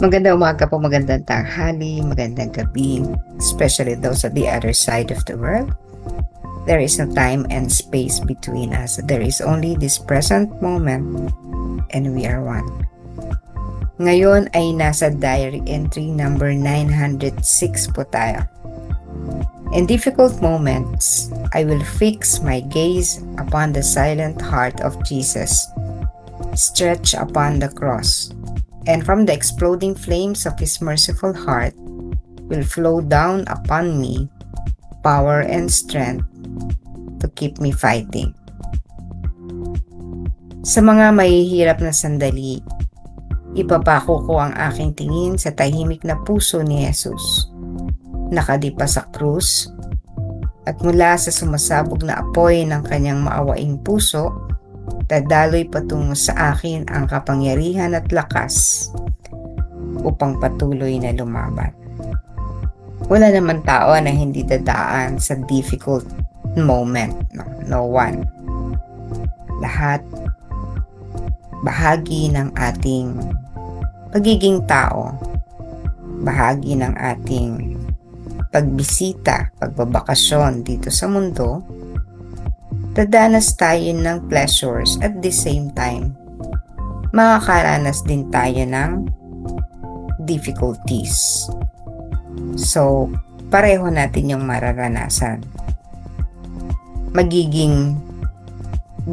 Magandang umaga po, magandang tanghali, magandang gabi, especially those on the other side of the world. There is no time and space between us. There is only this present moment and we are one. Ngayon ay nasa diary entry number 906 po tayo. In difficult moments, I will fix my gaze upon the silent heart of Jesus, stretched upon the cross, and from the exploding flames of His merciful heart will flow down upon me power and strength to keep me fighting. Sa mga mahihirap na sandali, ipapako ko ang aking tingin sa tahimik na puso ni Jesus. Nakadipa sa krus at mula sa sumasabog na apoy ng kanyang maawaing puso, dadaloy patungo sa akin ang kapangyarihan at lakas upang patuloy na lumaban. Wala naman tao na hindi dadaan sa difficult moment. No one. Lahat bahagi ng ating pagiging tao, bahagi ng ating pagbisita, pagbabakasyon dito sa mundo. Dadanas tayo ng pleasures at the same time, makakaranas din tayo ng difficulties. So, pareho natin yung mararanasan. Magiging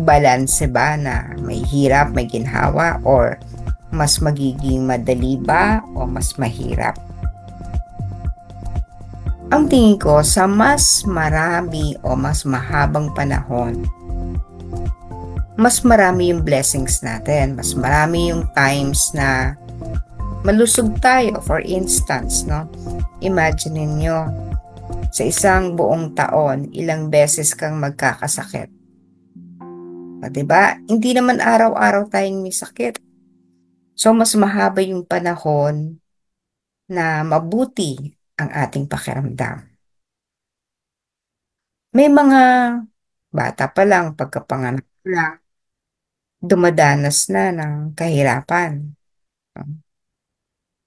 balance ba na may hirap, may ginhawa, or mas magiging madali ba o mas mahirap? Ang tingin ko, sa mas marami o mas mahabang panahon, mas marami yung blessings natin, mas marami yung times na malusog tayo. For instance, no? Imagine niyo, sa isang buong taon, ilang beses kang magkakasakit. Diba? Hindi naman araw-araw tayong may sakit. So, mas mahaba yung panahon na mabuti ang ating pakiramdam. May mga bata pa lang, pagkapanganak lang, dumadanas na ng kahirapan.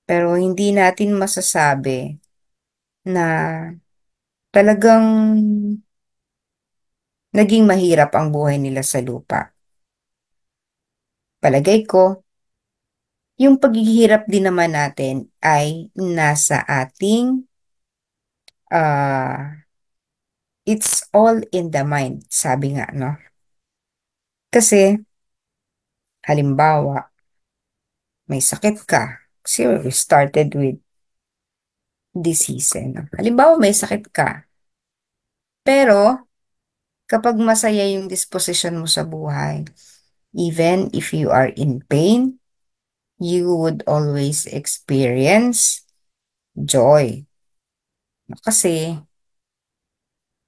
Pero hindi natin masasabi na talagang naging mahirap ang buhay nila sa lupa. Palagay ko, yung paghihirap din naman natin ay nasa ating it's all in the mind, sabi nga, no? Kasi, halimbawa, may sakit ka. Kasi we started with disease, no? Halimbawa, may sakit ka. Pero, kapag masaya yung disposition mo sa buhay, even if you are in pain, you would always experience joy. Kasi,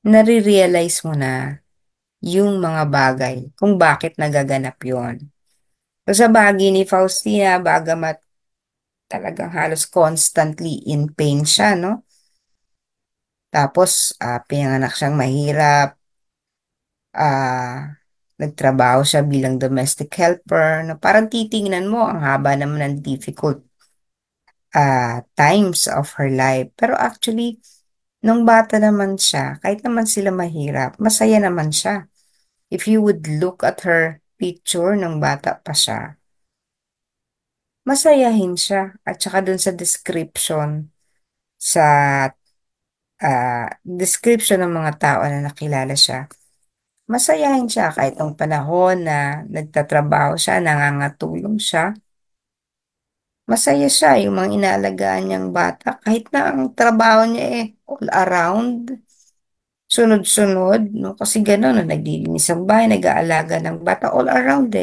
nare-realize mo na yung mga bagay kung bakit nagaganap yon. So, sa bahagi ni Faustina, bagamat talagang halos constantly in pain siya, no? Tapos, pinanganak siyang mahirap, nagtrabaho siya bilang domestic helper, na parang titingnan mo, ang haba naman ng difficult times of her life. Pero actually, nung bata naman siya, kahit naman sila mahirap, masaya naman siya. If you would look at her picture nung bata pa siya, masayahin siya. At saka dun sa sa description ng mga tao na nakilala siya, masayahin siya kahit nung panahon na nagtatrabaho siya, nangangatulong siya. Masaya siya, yung mga inaalagaan niyang bata, kahit na ang trabaho niya all around, sunod-sunod, no? Kasi gano'n, no? Naglilinis ang bahay, nag-aalaga ng bata, all around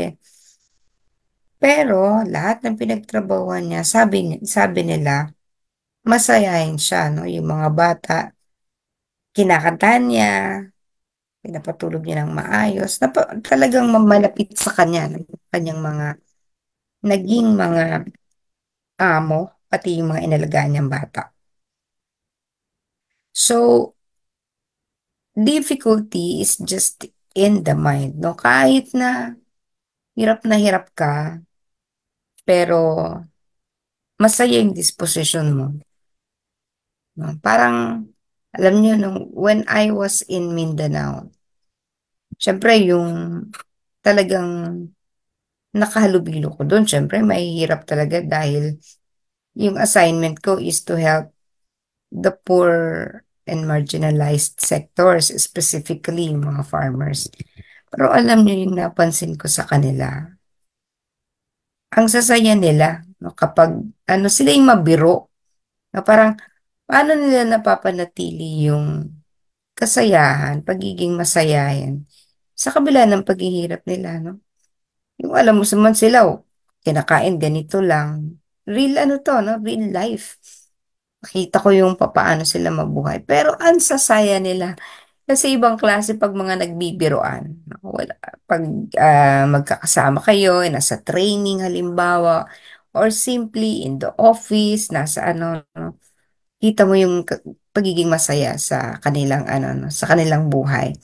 Pero, lahat ng pinagtrabahuan niya, sabi nila, masayahin siya, no? Yung mga bata, kinakantahan niya, pinapatulog niya ng maayos, talagang malapit sa kanya, no? Kanyang mga, naging mga amo, pati yung mga inalagaan niyang bata. So, difficulty is just in the mind, no? Kahit na hirap ka, pero masaya yung disposition mo. No? Parang, alam niyo, nung when I was in Mindanao, syempre yung talagang nakahalubilo ko doon, syempre mahihirap talaga dahil yung assignment ko is to help the poor and marginalized sectors, specifically yung mga farmers. Pero alam niyo yung napansin ko sa kanila, ang sasaya nila, no, kapag ano sila yung mabiro, na parang paano nila napapanatili yung kasayahan, pagiging masayahin sa kabila ng paghihirap nila, no? Yung alam mo naman sila, oh, kinakain ganito lang. Real ano to, no? Real life. Nakita ko yung papaano sila mabuhay. Pero ang sasaya nila. Kasi ibang klase pag mga nagbibiroan. Wala, pag magkakasama kayo, nasa training halimbawa, or simply in the office, nasa ano, no, kita mo yung pagiging masaya sa kanilang ano, no, sa kanilang buhay.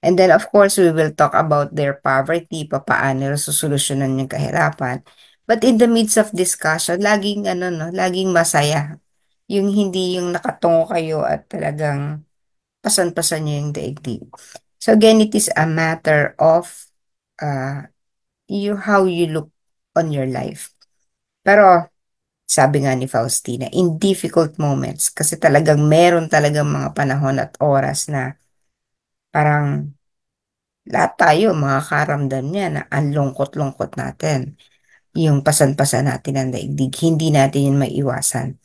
And then of course, we will talk about their poverty, papaano nila susolusyonan yung kahirapan. But in the midst of discussion, laging ano, no, laging masaya. Yung hindi yung nakatungo kayo at talagang pasan-pasan niyo yung daigdig. So again, it is a matter of uh, how you look on your life. Pero sabi nga ni Faustina, in difficult moments, kasi talagang meron talagang mga panahon at oras na parang lahat tayo makakaramdam niya na ang lungkot-lungkot natin. Yung pasan-pasan natin ang daigdig, hindi natin yun maiwasan.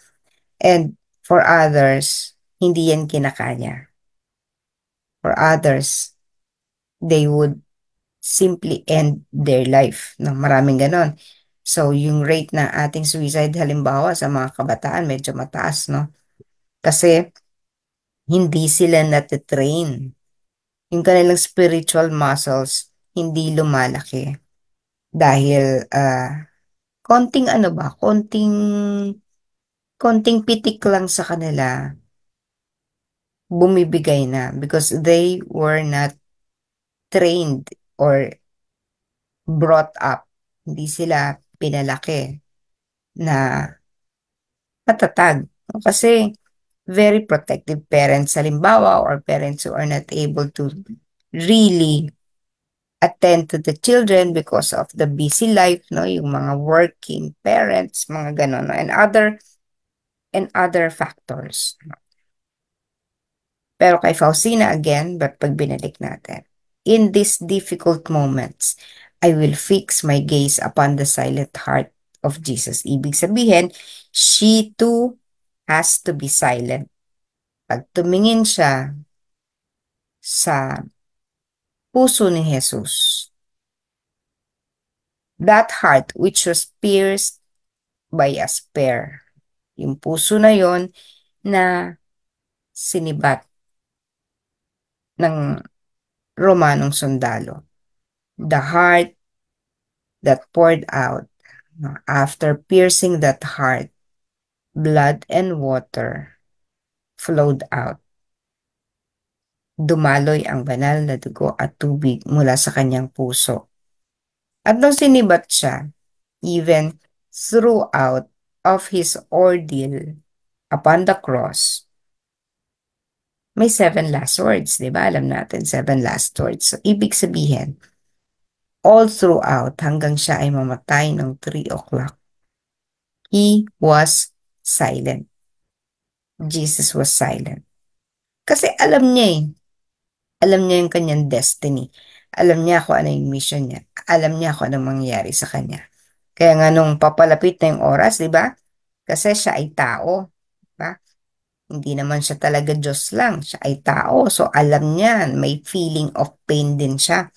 And for others, hindi yan kinakaya. For others, they would simply end their life. No? Maraming ganon. So, yung rate na ating suicide halimbawa sa mga kabataan medyo mataas, no? Kasi hindi sila natitrain. Yung kanilang spiritual muscles hindi lumalaki dahil konting ano ba, konting pitik lang sa kanila bumibigay na because they were not trained or brought up. Hindi sila pinalaki na matatag. Kasi very protective parents, halimbawa, or parents who are not able to really attend to the children because of the busy life, no? Yung mga working parents, mga ganon, no? And other factors. Pero kay Faustina again, but pag binalik natin, in these difficult moments, I will fix my gaze upon the silent heart of Jesus. Ibig sabihin, she too has to be silent. Pag tumingin siya sa puso ni Jesus, that heart which was pierced by a spear, yung puso na yon na sinibat ng Romanong sundalo. The heart that poured out. After piercing that heart, blood and water flowed out. Dumaloy ang banal na dugo at tubig mula sa kanyang puso. At nung sinibat siya, even throughout of his ordeal upon the cross, may 7 last words, di ba? Alam natin, 7 last words. So, ibig sabihin, all throughout, hanggang siya ay mamatay ng 3 o'clock, he was silent. Jesus was silent. Kasi alam niya eh. Alam niya yung kanyang destiny. Alam niya kung ano yung mission niya. Alam niya kung anong mangyayari sa kanya. Kaya nga nung papalapit na yung oras, di ba? Kasi siya ay tao. Di ba? Hindi naman siya talaga Diyos lang. Siya ay tao. So alam niya, may feeling of pain din siya.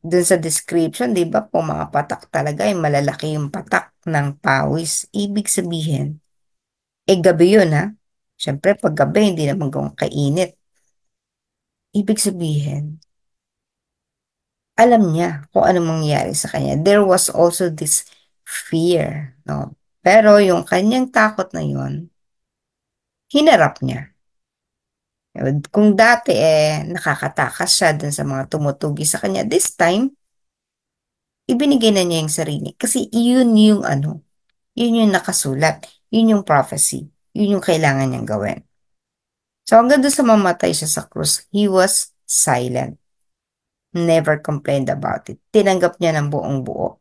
Dun sa description, di ba, po mga patak talaga, ay malalaki yung patak ng pawis. Ibig sabihin, gabi yun ha. Siyempre, pag gabi, hindi naman gawang kainit. Ibig sabihin, alam niya kung anong mangyayari sa kanya. There was also this fear, no? Pero yung kanyang takot na yun, hinarap niya. Kung dati nakakatakas siya dun sa mga tumutugi sa kanya, this time, ibinigay na niya yung sarili. Kasi yun yung ano, Yun yung nakasulat. Yun yung prophecy. Yun yung kailangan niyang gawin. So hanggang doon sa mamatay siya sa krus, he was silent. Never complained about it. Tinanggap niya ng buong buo.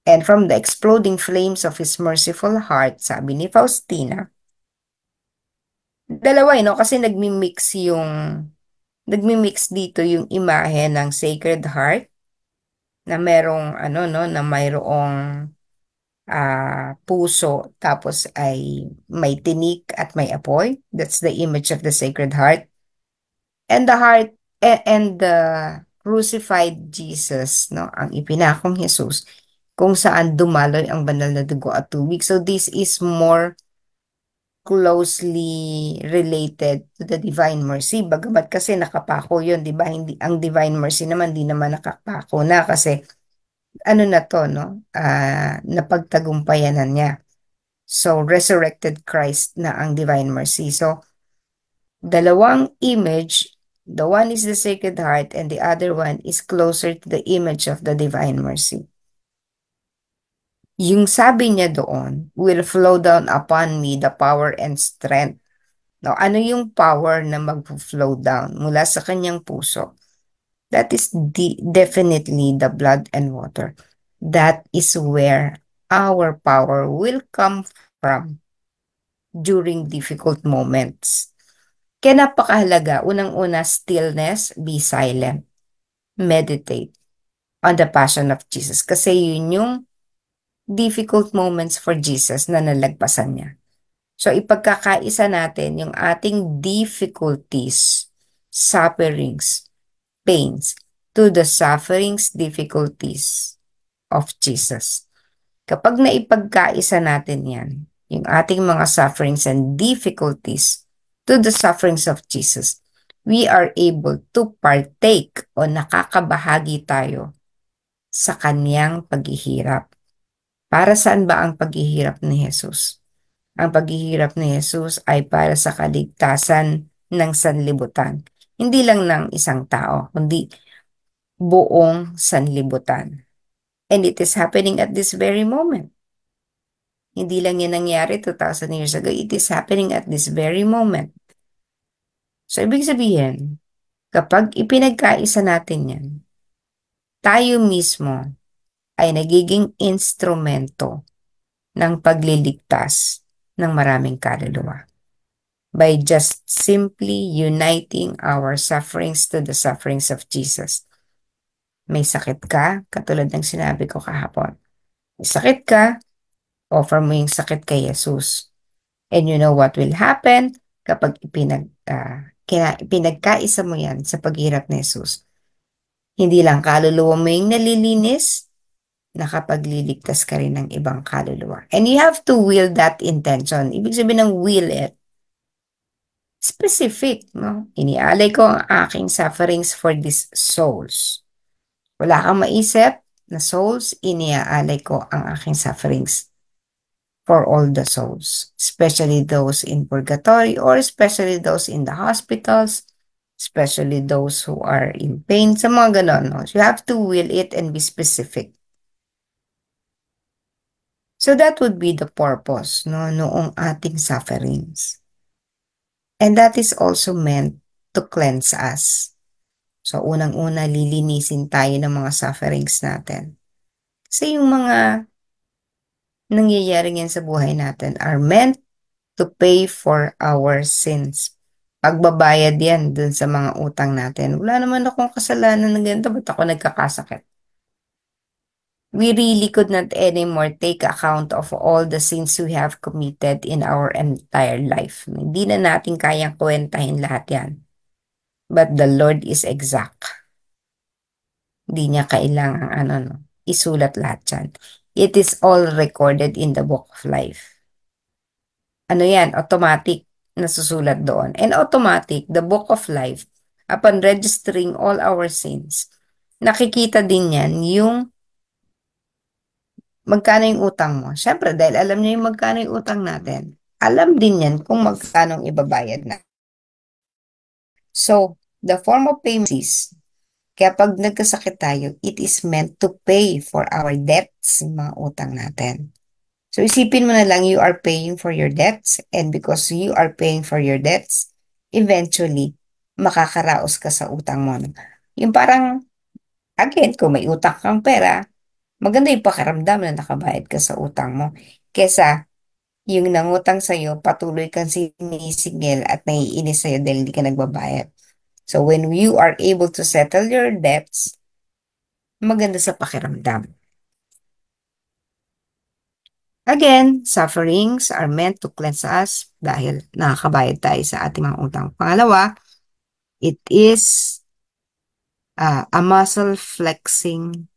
And from the exploding flames of his merciful heart, sabi ni Faustina, dalawa no? Kasi nagmi-mix dito yung imahe ng Sacred Heart na merong ano no, na mayroong puso tapos ay may tinik at may apoy. That's the image of the Sacred Heart. And the heart and the crucified Jesus, no, ang ipinakong Jesus, kung saan dumaloy ang banal na dugo at tubig. So this is more closely related to the divine mercy. Bagamat kasi nakapako yun, di ba? Hindi, ang divine mercy naman, di naman nakapako na kasi ano na to, no? Napagtagumpayan na niya. So, resurrected Christ na ang divine mercy. So, dalawang image, the one is the Sacred Heart and the other one is closer to the image of the divine mercy. Yung sabi niya doon, will flow down upon me the power and strength. No, ano yung power na mag-flow down mula sa kanyang puso? That is definitely the blood and water. That is where our power will come from during difficult moments. Kaya napakahalaga, unang-una, stillness, be silent, meditate on the passion of Jesus. Kasi yun yung difficult moments for Jesus na nalagpasan niya. So, ipagkakaisa natin yung ating difficulties, sufferings, pains, to the sufferings, difficulties of Jesus. Kapag naipagkaisa natin yan, yung ating mga sufferings and difficulties to the sufferings of Jesus, we are able to partake o nakakabahagi tayo sa kanyang paghihirap. Para saan ba ang paghihirap ni Jesus? Ang paghihirap ni Jesus ay para sa kaligtasan ng sanlibutan. Hindi lang ng isang tao, kundi buong sanlibutan. And it is happening at this very moment. Hindi lang yan nangyari 2,000 years ago. It is happening at this very moment. So, ibig sabihin, kapag ipinagkaisa natin yan, tayo mismo ay nagiging instrumento ng pagliligtas ng maraming kaluluwa by just simply uniting our sufferings to the sufferings of Jesus. May sakit ka, katulad ng sinabi ko kahapon. May sakit ka, offer mo yung sakit kay Jesus. And you know what will happen kapag pinagkaisa mo yan sa paghirap ni Jesus. Hindi lang kaluluwa mo yung nalilinis, nakapagliligtas ka rin ng ibang kaluluwa. And you have to will that intention. Ibig sabihin ng will it. Specific, no? Inialay ko ang aking sufferings for these souls. Wala kang maisip na souls, iniaalay ko ang aking sufferings for all the souls, especially those in purgatory or especially those in the hospitals, especially those who are in pain, sa mga ganon. No? You have to will it and be specific. So that would be the purpose no, noong ating sufferings. And that is also meant to cleanse us. So unang-una, lilinisin tayo ng mga sufferings natin. Kasi yung mga nangyayari yan sa buhay natin are meant to pay for our sins. Pagbabayad yan dun sa mga utang natin. Wala naman akong kasalanan ng ganito, ba't ako nagkakasakit? We really could not anymore take account of all the sins we have committed in our entire life. Hindi na natin kayang kwentahin lahat yan. But the Lord is exact. Hindi niya kailangang isulat lahat yan. It is all recorded in the book of life. Ano yan? Automatic nasusulat doon. And automatic, the book of life, upon registering all our sins, nakikita din yan yung magkano yung utang mo. Siyempre, dahil alam niya yung magkano yung utang natin, alam din yan kung magkano ibabayad na. So, the form of payment is, kaya pag nagkasakit tayo, it is meant to pay for our debts, yung mga utang natin. So isipin mo na lang you are paying for your debts, and because you are paying for your debts, eventually, makakaraos ka sa utang mo. Yung parang, again, kung may utang kang pera, maganda yung pakiramdam na nakabayad ka sa utang mo. Kesa yung nangutang sa'yo, patuloy kang sinisingil at naiinis sa'yo dahil hindi ka nagbabayad. So when you are able to settle your debts, maganda sa pakiramdam. Again, sufferings are meant to cleanse us dahil nakakabayad tayo sa ating mga utang. Pangalawa, it is a muscle flexing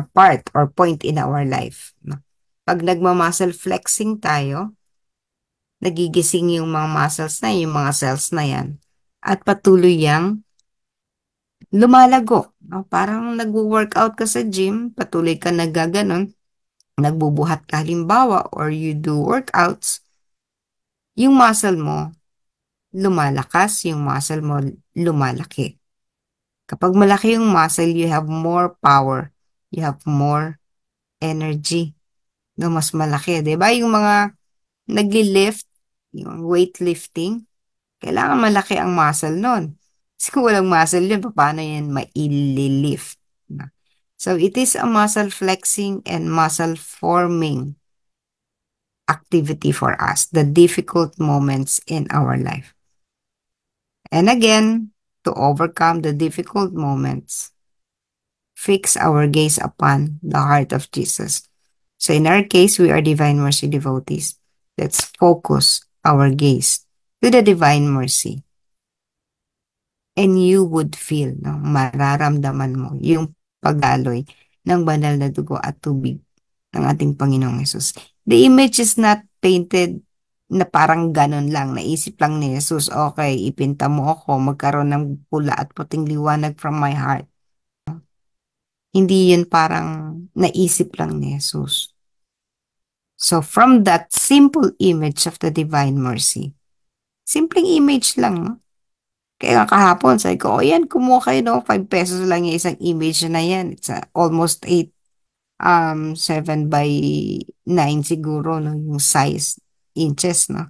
part or point in our life. No? Pag nagma-muscle flexing tayo, nagigising yung mga muscles na yung mga cells na yan, at patuloy yang lumalago. No? Parang nag-workout ka sa gym, patuloy ka nagaganon, nagbubuhat ka halimbawa, or you do workouts, yung muscle mo lumalakas, yung muscle mo lumalaki. Kapag malaki yung muscle, you have more power, you have more energy. No, mas malaki, 'di ba? Yung mga nagli-lift, yung weightlifting, kailangan malaki ang muscle nun. Kasi kung walang muscle yun, paano yan maililift? So, it is a muscle flexing and muscle forming activity for us, the difficult moments in our life. And again, to overcome the difficult moments, fix our gaze upon the heart of Jesus. So in our case, we are Divine Mercy devotees. Let's focus our gaze to the Divine Mercy. And you would feel, no, mararamdaman mo yung pagdaloy ng banal na dugo at tubig ng ating Panginoong Yesus. The image is not painted na parang ganun lang. Naisip lang ni Jesus, okay, ipinta mo ako, magkaroon ng pula at puting liwanag from my heart. Hindi yun parang naisip lang ni Jesus. So from that simple image of the Divine Mercy, simpleng image lang, no? Kaya kahapon, sabi ko, yan, kumuha kayo, no? 5 pesos lang yung isang image na yan. It's almost 7 by 9 siguro, no? Yung size, inches, no?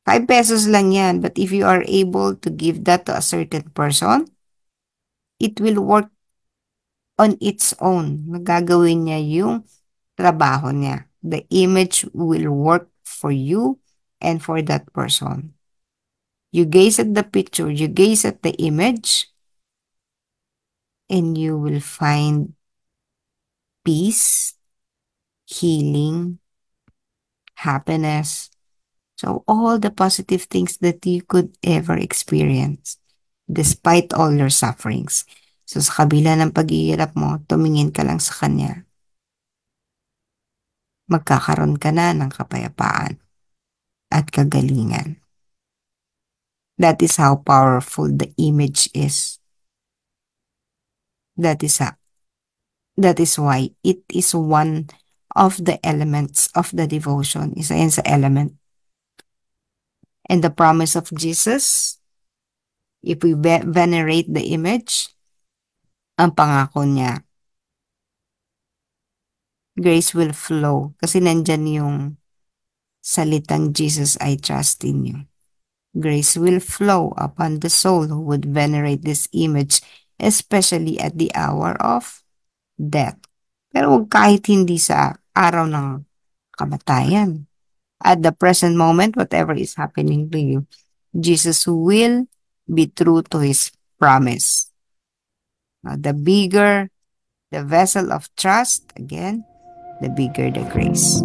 5 pesos lang yan. But if you are able to give that to a certain person, it will work on its own. Magagawin niya yung trabaho niya. The image will work for you and for that person. You gaze at the picture, you gaze at the image, and you will find peace, healing, happiness. So all the positive things that you could ever experience despite all your sufferings. So sa kabila ng paghihirap mo, tumingin ka lang sa Kanya. Magkakaroon ka na ng kapayapaan at kagalingan. That is how powerful the image is. That is why it is one of the elements of the devotion. Isa yan sa element. And the promise of Jesus, if we venerate the image, ang pangako niya, grace will flow. Kasi nandyan yung salitang Jesus, I trust in you. Grace will flow upon the soul who would venerate this image, especially at the hour of death. Pero huwag kahit hindi sa araw ng kamatayan. At the present moment, whatever is happening to you, Jesus will be true to His promise. Now, the bigger the vessel of trust, again, the bigger the grace.